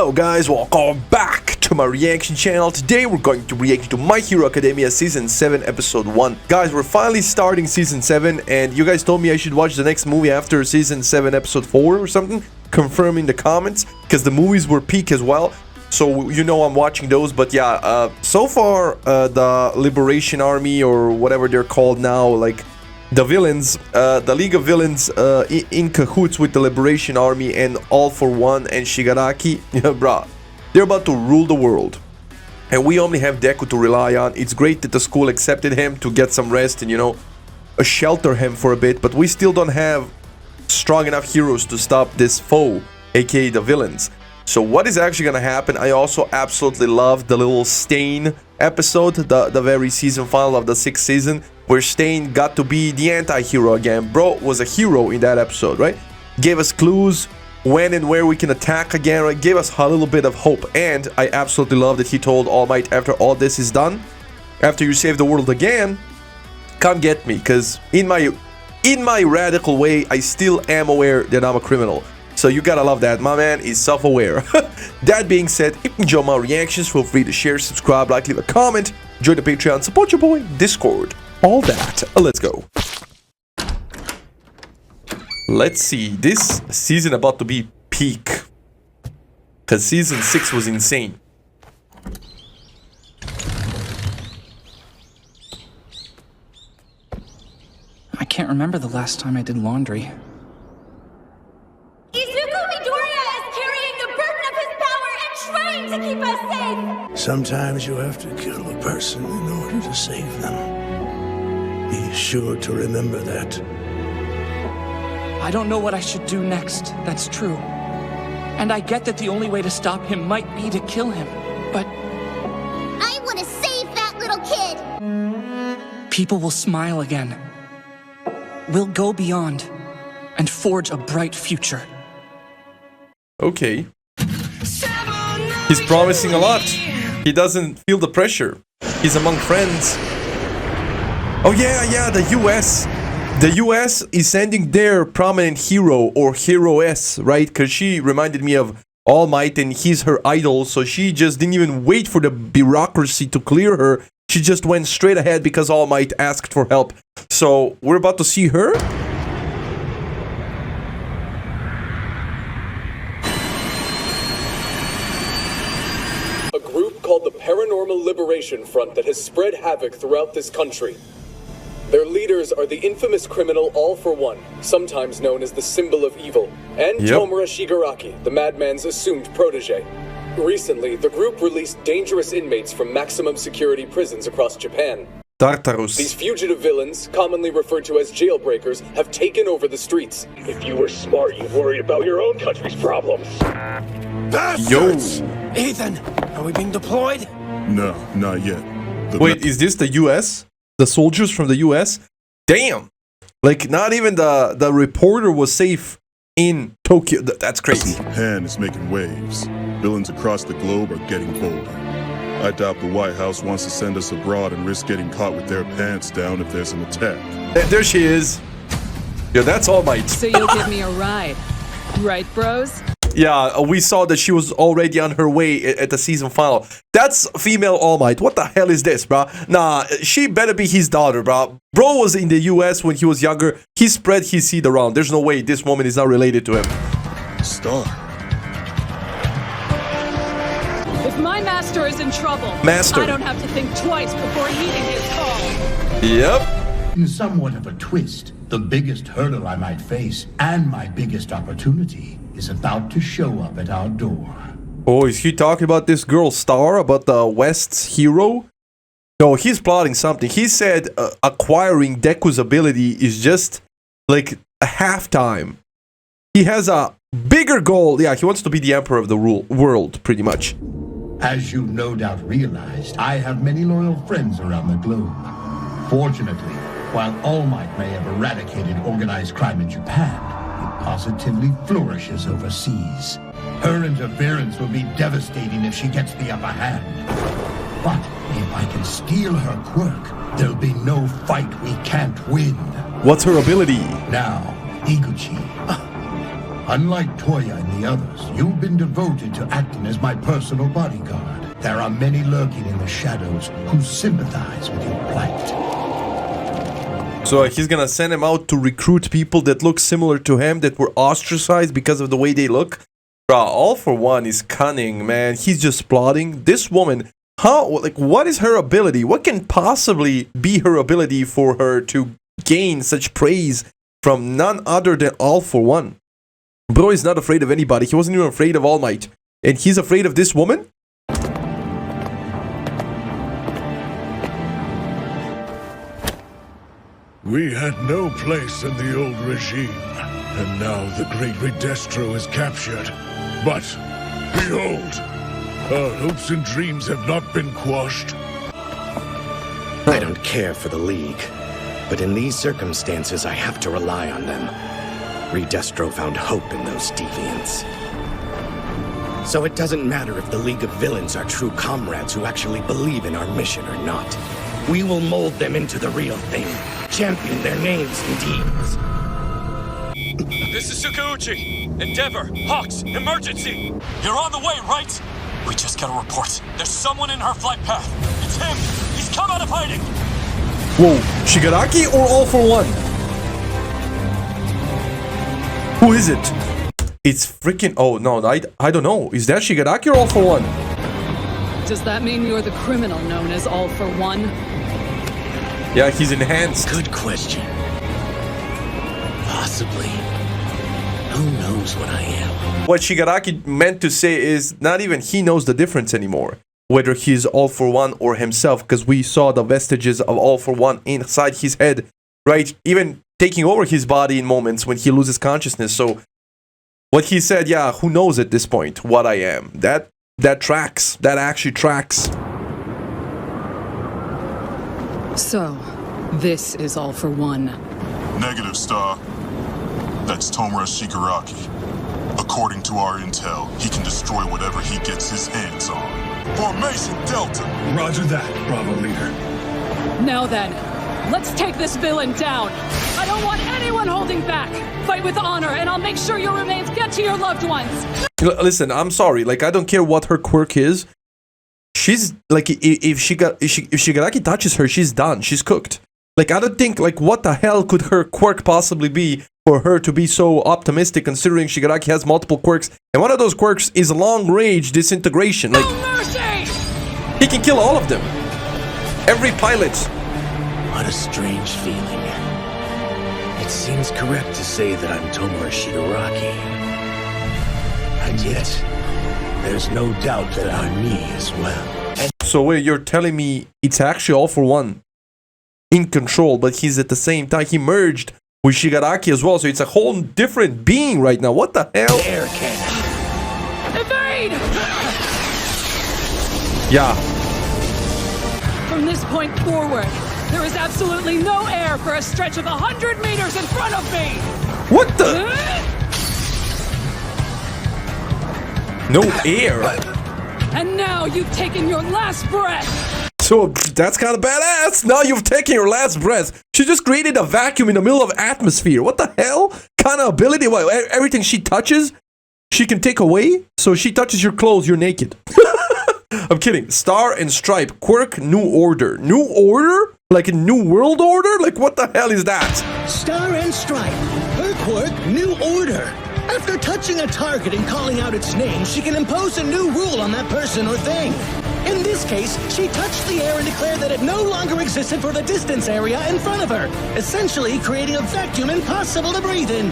Hello guys, welcome back to my reaction channel. Today we're going to react to My Hero Academia Season 7 Episode 1. Guys, we're finally starting Season 7 and you guys told me I should watch the next movie after Season 7 Episode 4 or something. Confirm in the comments, because the movies were peak as well. So you know I'm watching those, but yeah, so far the Liberation Army or whatever they're called now, like the villains, the League of Villains in cahoots with the Liberation Army and All for One and Shigaraki, yeah, bruh, they're about to rule the world. And we only have Deku to rely on. It's great that the school accepted him to get some rest and, you know, shelter him for a bit, but we still don't have strong enough heroes to stop this foe, aka the villains. So what is actually gonna happen? I also absolutely love the little Stain episode, the very season final of the 6th season, where Stain got to be the anti-hero again. Bro was a hero in that episode, right? Gave us clues when and where we can attack again, right? Gave us a little bit of hope. And I absolutely love that he told All Might, after all this is done, after you save the world again, come get me, because in my radical way, I still am aware that I'm a criminal. So you gotta love that. My man is self-aware. That being said, if you enjoy my reactions, feel free to share, subscribe, like, leave a comment, join the Patreon, support your boy, Discord, all that. Let's go. Let's see. This season about to be peak, because season 6 was insane. I can't remember the last time I did laundry. To keep us safe. Sometimes you have to kill a person in order to save them. Be sure to remember that. I don't know what I should do next, that's true. And I get that the only way to stop him might be to kill him, but I want to save that little kid. People will smile again. We'll go beyond and forge a bright future. Okay. He's promising a lot. He doesn't feel the pressure. He's among friends. Oh yeah, the US. The US is sending their prominent hero or heroess, right? Because she reminded me of All Might and he's her idol. So she just didn't even wait for the bureaucracy to clear her. She just went straight ahead because All Might asked for help. So we're about to see her. Called the Paranormal Liberation Front that has spread havoc throughout this country. Their leaders are the infamous criminal All for One, sometimes known as the symbol of evil, and Tomura Shigaraki, the madman's assumed protege. Recently, the group released dangerous inmates from maximum security prisons across Japan. Tartarus. These fugitive villains, commonly referred to as jailbreakers, have taken over the streets. If you were smart, you'd worry about your own country's problems. Yo! Ethan, are we being deployed? No, not yet. Wait, is this the US? The soldiers from the US? Damn! Like, not even the reporter was safe in Tokyo. That's crazy. Japan is making waves. Villains across the globe are getting bolder. I doubt the White House wants to send us abroad and risk getting caught with their pants down if there's an attack. There she is. Yeah, that's All Might. So you'll give me a ride, right, bros? Yeah, we saw that she was already on her way at the season final. That's female All Might. What the hell is this, bro? Nah, she better be his daughter, bro. Bro was in the US when he was younger. He spread his seed around. There's no way this woman is not related to him. Star. If my master is in trouble, Master. I don't have to think twice before heeding his call. Yep. In somewhat of a twist, the biggest hurdle I might face and my biggest opportunity is about to show up at our door. Oh, is he talking about this girl Star, about the West's hero? No, he's plotting something. He said acquiring Deku's ability is just like a halftime. He has a bigger goal. Yeah, he wants to be the emperor of the world, pretty much. As you no doubt realized, I have many loyal friends around the globe. Fortunately, while All Might may have eradicated organized crime in Japan, it positively flourishes overseas. Her interference will be devastating if she gets the upper hand. But if I can steal her quirk, there'll be no fight we can't win. What's her ability? Now, Iguchi, Unlike Toya and the others, you've been devoted to acting as my personal bodyguard. There are many lurking in the shadows who sympathize with your plight. So he's gonna send him out to recruit people that look similar to him, that were ostracized because of the way they look? Bruh, All For One is cunning, man. He's just plotting. This woman, what is her ability? What can possibly be her ability for her to gain such praise from none other than All For One? Bro is not afraid of anybody. He wasn't even afraid of All Might. And he's afraid of this woman? We had no place in the old regime, and now the great Redestro is captured. But, behold, our hopes and dreams have not been quashed. I don't care for the League, but in these circumstances I have to rely on them. Redestro found hope in those deviants. So it doesn't matter if the League of Villains are true comrades who actually believe in our mission or not. We will mold them into the real thing, champion their names and deeds. This is Sukauchi. Endeavor, Hawks, emergency! You're on the way, right? We just got a report. There's someone in her flight path. It's him! He's come out of hiding! Whoa, Shigaraki or All For One? Who is it? It's freaking... Oh, no, I don't know. Is that Shigaraki or All For One? Does that mean you're the criminal known as All For One? Yeah, he's enhanced. Good question. Possibly. Who knows what I am? What Shigaraki meant to say is not even he knows the difference anymore. Whether he's All For One or himself, because we saw the vestiges of All For One inside his head, right? Even taking over his body in moments when he loses consciousness. So what he said, yeah, who knows at this point what I am? That tracks. That actually tracks. So, this is All For One. Negative, Star. That's Tomura Shigaraki. According to our intel, he can destroy whatever he gets his hands on. Formation Delta! Roger that, Bravo Leader. Now then, let's take this villain down. I don't want anyone holding back. Fight with honor, and I'll make sure your remains get to your loved ones. Listen, I'm sorry. Like, I don't care what her quirk is. She's like, if Shigaraki touches her, she's done. She's cooked. Like, I don't think, like, what the hell could her quirk possibly be for her to be so optimistic, considering Shigaraki has multiple quirks, and one of those quirks is long-range disintegration. Like, no mercy! He can kill all of them. Every pilot. What a strange feeling. It seems correct to say that I'm Tomura Shigaraki. And yet, there's no doubt that I'm me as well. So wait, you're telling me it's actually All For One in control, but he's at the same time, he merged with Shigaraki as well, so it's a whole different being right now. What the hell? Air cannon. Evade! Yeah. From this point forward, there is absolutely no air for a stretch of 100 meters in front of me! What the? No air. And now you've taken your last breath! So that's kind of badass. Now you've taken your last breath. She just created a vacuum in the middle of atmosphere. What the hell? Kind of ability? What, everything she touches, she can take away? So she touches your clothes, you're naked. I'm kidding. Star and Stripe. Quirk, New Order. New Order? Like a New World Order? Like what the hell is that? Star and Stripe. Her quirk, New Order. After touching a target and calling out its name, she can impose a new rule on that person or thing. In this case, she touched the air and declared that it no longer existed for the distance area in front of her, essentially creating a vacuum impossible to breathe in.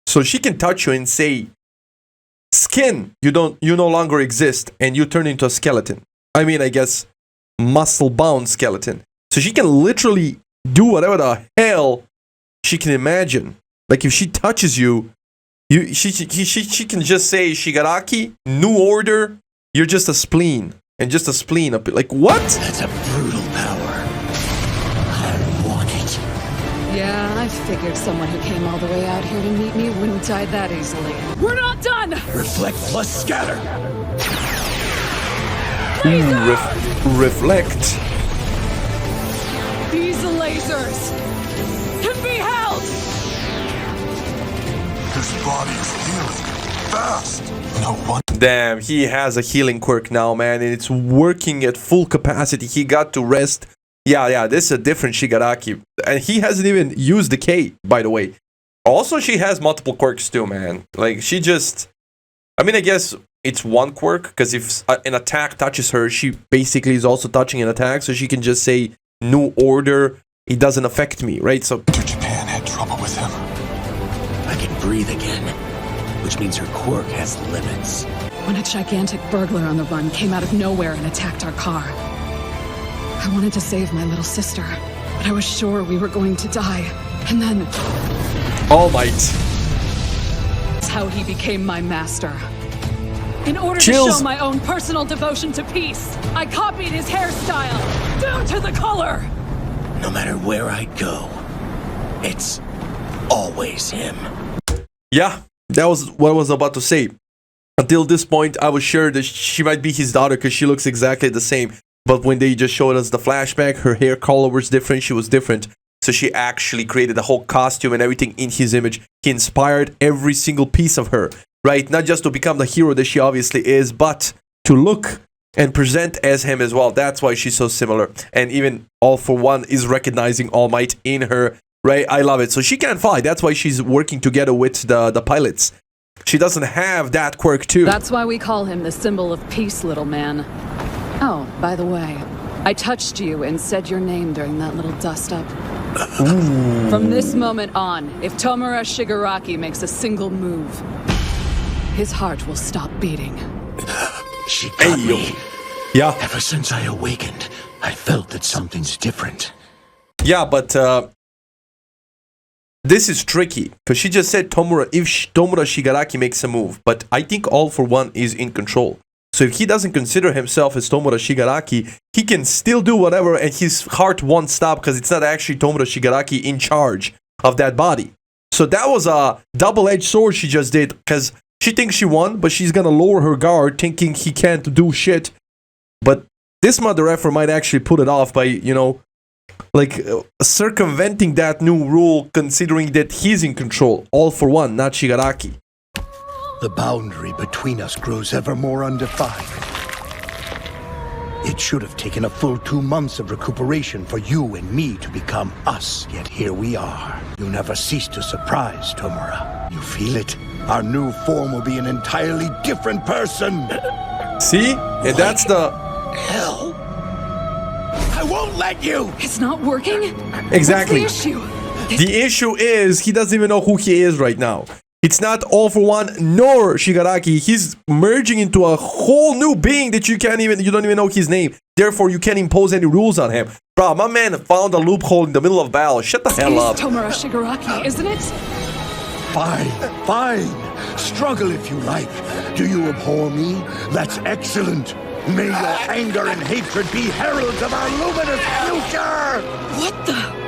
So she can touch you and say, skin, you no longer exist, and you turn into a skeleton. I mean, I guess, muscle-bound skeleton. So she can literally do whatever the hell she can imagine. Like if she touches you, she can just say, Shigaraki, New Order, you're just a spleen. And just a spleen. Like, what? That's a brutal power. I want it. Yeah, I figured someone who came all the way out here to meet me wouldn't die that easily. We're not done! Reflect plus scatter. Reflect. These lasers can be held! body is healing. Fast. No one. Damn, he has a healing quirk now, man, and it's working at full capacity. He got to rest. Yeah, this is a different Shigaraki. And he hasn't even used the K, by the way. Also, she has multiple quirks too, man. Like, she just... I mean, I guess it's one quirk, because if an attack touches her, she basically is also touching an attack, so she can just say, new order, it doesn't affect me, right? So... Japan had trouble with him. I can breathe again, which means her quirk has limits. When a gigantic burglar on the run came out of nowhere and attacked our car, I wanted to save my little sister, but I was sure we were going to die. And then... All Might. That's how he became my master. In order to show my own personal devotion to peace, I copied his hairstyle, down to the color! No matter where I go, it's always him. Yeah, that was what I was about to say. Until this point, I was sure that she might be his daughter because she looks exactly the same. But when they just showed us the flashback, her hair color was different, she was different. So she actually created the whole costume and everything in his image. He inspired every single piece of her, right? Not just to become the hero that she obviously is, but to look and present as him as well. That's why she's so similar. And even All For One is recognizing All Might in her, right? I love it. So she can't fly. That's why she's working together with the pilots. She doesn't have that quirk too. That's why we call him the symbol of peace, little man. Oh, by the way, I touched you and said your name during that little dust-up. From this moment on, if Tomura Shigaraki makes a single move, his heart will stop beating. She got me. Yeah. Ever since I awakened, I felt that something's different. Yeah, but this is tricky because she just said Tomura. If Tomura Shigaraki makes a move, but I think All For One is in control. So if he doesn't consider himself as Tomura Shigaraki, he can still do whatever and his heart won't stop because it's not actually Tomura Shigaraki in charge of that body. So that was a double-edged sword she just did because she thinks she won, but she's gonna lower her guard thinking he can't do shit. But this mother effer might actually put it off by, you know, like circumventing that new rule considering that he's in control. All For One, not Shigaraki. The boundary between us grows ever more undefined. It should have taken a full 2 months of recuperation for you and me to become us, yet here we are. You never cease to surprise, Tomura. You feel it? Our new form will be an entirely different person. See? And that's the... Hell. I won't let you! It's not working? Exactly. What's the issue? The issue is he doesn't even know who he is right now. It's not All For One nor Shigaraki. He's merging into a whole new being that you don't even know his name. Therefore, you can't impose any rules on him. Bro, my man found a loophole in the middle of battle. Shut the hell up. It's Tomura Shigaraki, isn't it? Fine. Struggle if you like. Do you abhor me? That's excellent. May your anger and hatred be heralds of our luminous future! What the?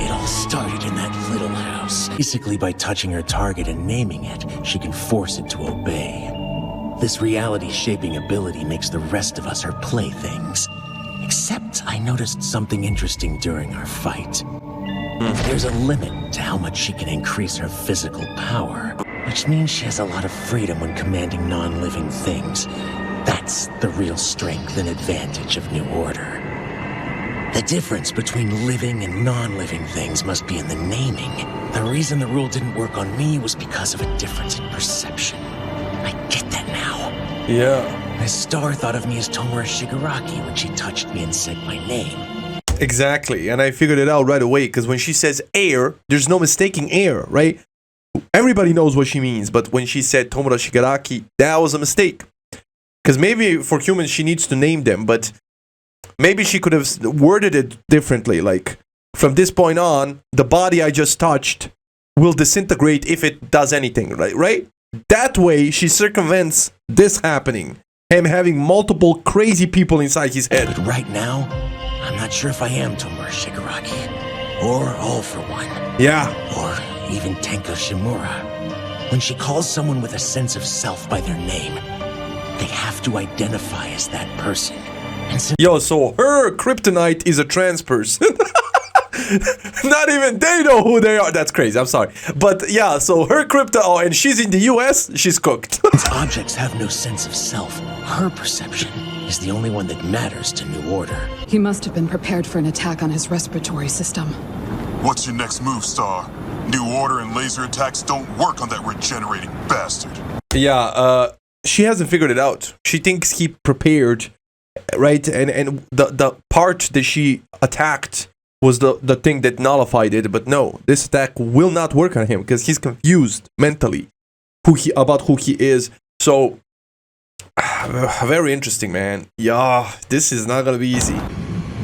It all started in that little house. Basically, by touching her target and naming it, she can force it to obey. This reality-shaping ability makes the rest of us her playthings. Except I noticed something interesting during our fight. There's a limit to how much she can increase her physical power, which means she has a lot of freedom when commanding non-living things. That's the real strength and advantage of New Order. The difference between living and non-living things must be in the naming. The reason the rule didn't work on me was because of a difference in perception. I get that now. Yeah. Miss Star thought of me as Tomura Shigaraki when she touched me and said my name. Exactly, and I figured it out right away, because when she says air, there's no mistaking air, right? Everybody knows what she means, but when she said Tomura Shigaraki, that was a mistake. Because maybe for humans she needs to name them, but maybe she could have worded it differently, like, from this point on, the body I just touched will disintegrate if it does anything, right? That way, she circumvents this happening, him having multiple crazy people inside his head. But right now, I'm not sure if I am Tomura Shigaraki, or All For One. Yeah. Or even Tenka Shimura. When she calls someone with a sense of self by their name, they have to identify as that person. Yo, so her kryptonite is a trans person. Not even they know who they are. That's crazy. I'm sorry. But yeah, so her crypto, oh, and she's in the US, she's cooked. These objects have no sense of self. Her perception is the only one that matters to New Order. He must have been prepared for an attack on his respiratory system. What's your next move, Star? New Order and laser attacks don't work on that regenerating bastard. Yeah, she hasn't figured it out. She thinks he prepared, right? And the part that she attacked was the thing that nullified it. But no, this attack will not work on him because he's confused mentally about who he is. So, very interesting, man. Yeah, this is not gonna be easy.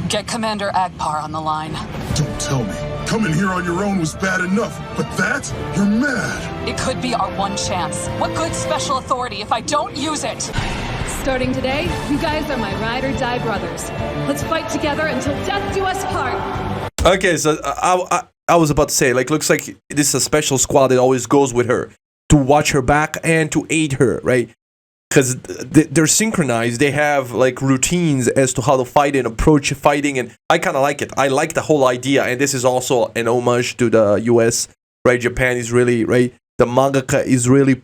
Get Commander Agpar on the line. Don't tell me. Coming here on your own was bad enough, but that? You're mad. It could be our one chance. What good's special authority if I don't use it? Starting today, you guys are my ride or die brothers. Let's fight together until death do us part. Okay, so I was about to say, like, looks like this is a special squad that always goes with her to watch her back and to aid her, right? Because they're synchronized. They have like routines as to how to fight and approach fighting, and I kind of like it. I like the whole idea, and this is also an homage to the US, right? Japan is really, right? The mangaka is really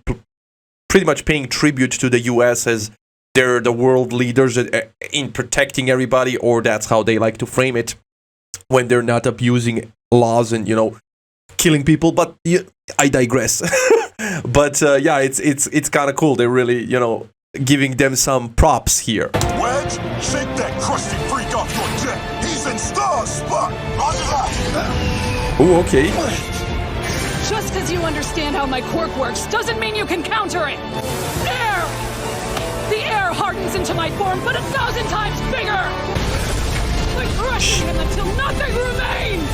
pretty much paying tribute to the US as they're the world leaders in protecting everybody, or that's how they like to frame it when they're not abusing laws and, you know, killing people. But I digress. But yeah, it's kind of cool. They're really, you know, giving them some props here. Wedge, shake that crusty freak off your jet. He's in Star's spot. Roger that. Oh, okay. Just because you understand how my quirk works doesn't mean you can counter it. Air! The air hardens into my form, but 1,000 times bigger. Like crushing him until nothing remains.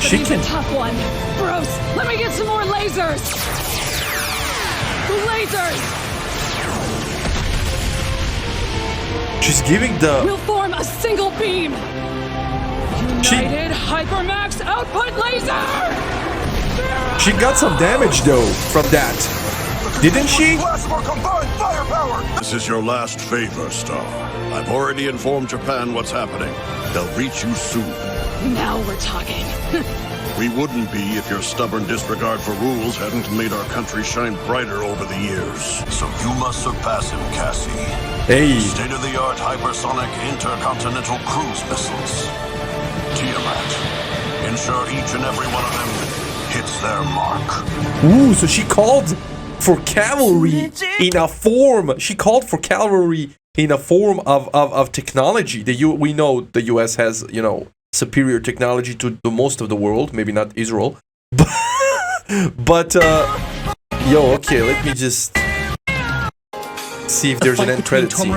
But he's a tough one. Bruce, let me get some more lasers. Lasers! She's giving the... We'll form a single beam! United Hypermax Output Laser! She got some damage, though, from that. Didn't she? This is your last favor, Star. I've already informed Japan what's happening. They'll reach you soon. Now we're talking. We wouldn't be if your stubborn disregard for rules hadn't made our country shine brighter over the years. So you must surpass him, Cassie. Hey. State-of-the-art hypersonic intercontinental cruise missiles. Tiamat. Ensure each and every one of them hits their mark. Ooh, so she called for cavalry in a form. She called for cavalry in a form of technology. We know the US has, you know, superior technology to most of the world, maybe not Israel, but yo, okay, let me just see if there's an end credit scene.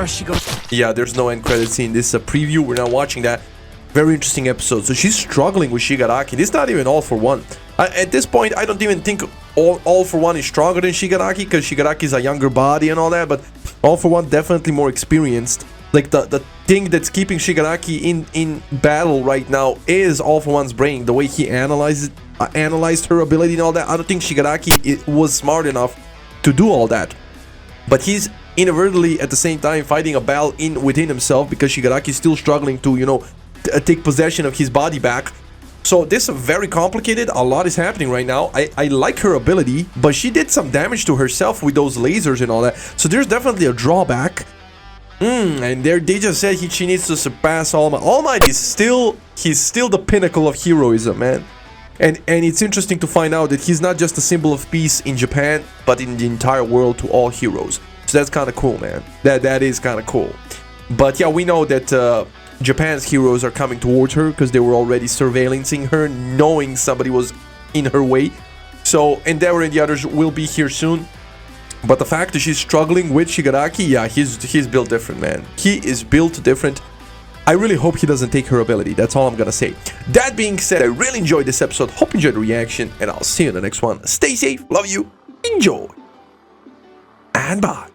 Yeah, there's no end credit scene. This is a preview. We're not watching that. Very interesting episode. So she's struggling with Shigaraki. This is not even All for One. At this point, I don't even think All for One is stronger than Shigaraki, because Shigaraki is a younger body and all that, but All for One definitely more experienced. Like the thing that's keeping Shigaraki in battle right now is All for One's brain. The way he analyzed her ability and all that. I don't think Shigaraki was smart enough to do all that. But he's inadvertently at the same time fighting a battle within himself, because Shigaraki is still struggling to, you know, take possession of his body back. So this is very complicated. A lot is happening right now. I like her ability, but she did some damage to herself with those lasers and all that. So there's definitely a drawback. And they just said she needs to surpass All Might. All Might is still the pinnacle of heroism, man. And it's interesting to find out that he's not just a symbol of peace in Japan, but in the entire world to all heroes. So that's kind of cool, man. That is kind of cool. But yeah, we know that Japan's heroes are coming towards her because they were already surveillancing her, knowing somebody was in her way. So Endeavor and the others will be here soon. But the fact that she's struggling with Shigaraki, yeah, he's built different, man. He is built different. I really hope he doesn't take her ability. That's all I'm gonna say. That being said, I really enjoyed this episode. Hope you enjoyed the reaction, and I'll see you in the next one. Stay safe, love you, enjoy, and bye.